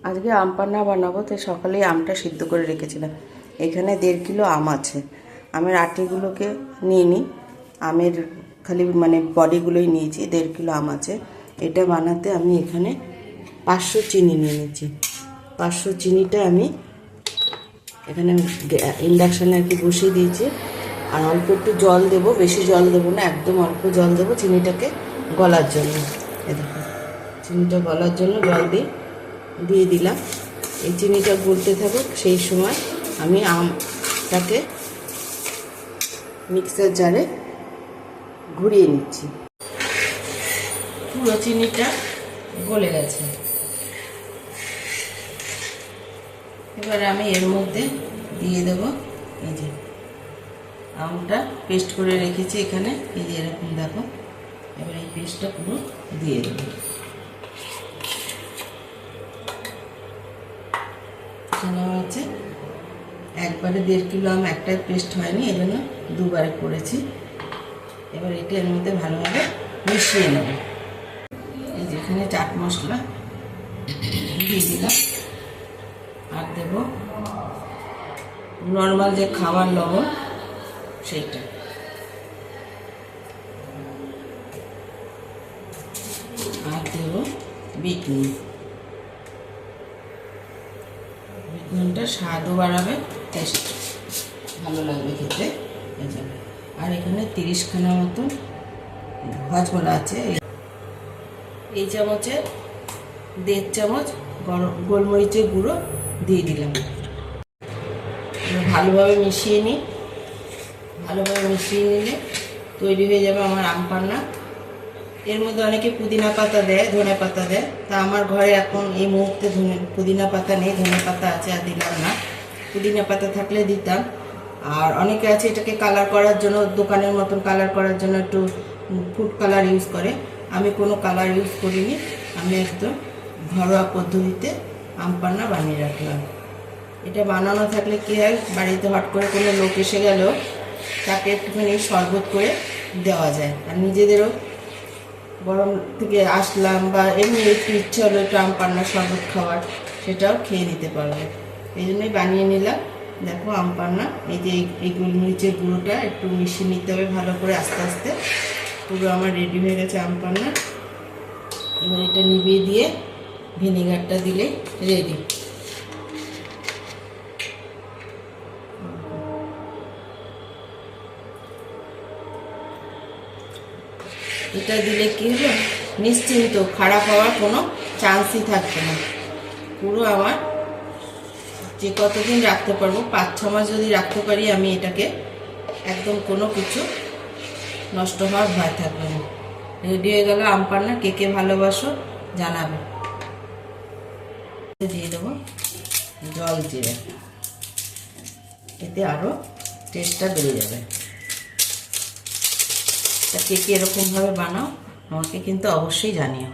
আজকে আম পান্না বানাবো, তাই সকালেই আমটা সিদ্ধ করে রেখেছিলাম। এখানে 1.5 কিলো আম আছে। আমের আটিগুলোকে নিয়ে নিই, আমের খালি মানে বডিগুলোই নিয়েছি। 1.5 কিলো আম আছে। এটা বানাতে আমি এখানে 500 চিনি নিয়ে নিয়েছি। 500 চিনিটা আমি এখানে ইন্ডাকশানে আর কি বসিয়ে দিয়েছি। আর অল্প একটু জল দেবো, বেশি জল দেবো না, একদম অল্প জল দেবো চিনিটাকে গলার জন্য। এ দেখো, চিনিটা গলার জন্য জল দিয়ে দিলাম। এই চিনিটা গলতে থাকুক, সেই সময় আমি আমটাকে মিক্সার জারে ঘুরিয়ে নিচ্ছি। পুরো চিনিটা গলে গেছে। এবার আমি এর মধ্যে দিয়ে দেবো এই যে আমটা পেস্ট করে রেখেছি এখানে, এই যে এরকম দেখো। এবার এই পেস্টটা পুরো দিয়ে দেবো। এখানে হচ্ছে একবারে 1.5 কিলো আম একটাই পেস্ট হয়নি, এই জন্য দুবারে করেছি। এবার এটা এর মধ্যে ভালোভাবে মিশিয়ে নেব। এই যে এখানে চাট মশলা দিয়ে দিলাম, আর দেব নর্মাল যে খাবার লবণ সেইটা। আর দেব বিট নুন। বিট নুনটা স্বাদও বাড়াবে, টেস্ট ভালো লাগবে খেতে। আর এখানে 30 খানা মতো হজমোলা আছে। এই চামচে 1.5 চামচ গোলমরিচের গুঁড়ো দিয়ে দিলাম। ভালোভাবে মিশিয়ে নিই। ভালোভাবে মিশিয়ে নিলে তৈরি হয়ে যাবে আমার আম পান্না। এর মধ্যে অনেকে পুদিনা পাতা দেয়, ধনে পাতা দেয়। তা আমার ঘরে এখন এই মুহূর্তে পুদিনা পাতা নেই, ধনে পাতা আছে, আর দিলাম না। পুদিনা পাতা থাকলে দিতাম। আর অনেকে আছে এটাকে কালার করার জন্য, দোকানের মতন কালার করার জন্য একটু ফুড কালার ইউজ করে। আমি কোনো কালার ইউজ করিনি, আমি একদম ঘরোয়া পদ্ধতিতে আম পান্না বানিয়ে রাখলাম। এটা বানানো থাকলে কী হয়, বাড়িতে হট করে কোনো লোক এসে গেলেও তাকে একটুখানি শরবত করে দেওয়া যায়। আর নিজেদেরও গরম থেকে আসলাম বা এমনি একটু ইচ্ছে হলো একটু আম পান্নার শরবত খাওয়ার, সেটাও খেয়ে নিতে পারবে। এই জন্যই বানিয়ে নিলাম। দেখো আম পান্না, এই যে এই গোলমরিচের গুঁড়োটা একটু মিশিয়ে নিতে হবে ভালো করে, আস্তে আস্তে। পুরো আমার রেডি হয়ে গেছে আম পান্না। এবার এটা নিভিয়ে দিয়ে ভিনেগারটা দিলে রেডি। এটা দিলে কি হবে, নিশ্চিন্ত, খারাপ হওয়ার কোনো চান্সই থাকবে না। পুরো আমার যে কতদিন রাখতে পারবো, 5-6 মাস যদি রাখতে পারি আমি এটাকে, একদম কোনো কিছু নষ্ট হওয়ার ভয় থাকবে না। রেডি হয়ে গেল আম পান্না। কে কে ভালোবাসো জানাবে। দিয়ে দেবো জল জিরে, এতে আরও টেস্টটা বেড়ে যাবে। তা কে কে এরকমভাবে বানাও আমাকে কিন্তু অবশ্যই জানিও।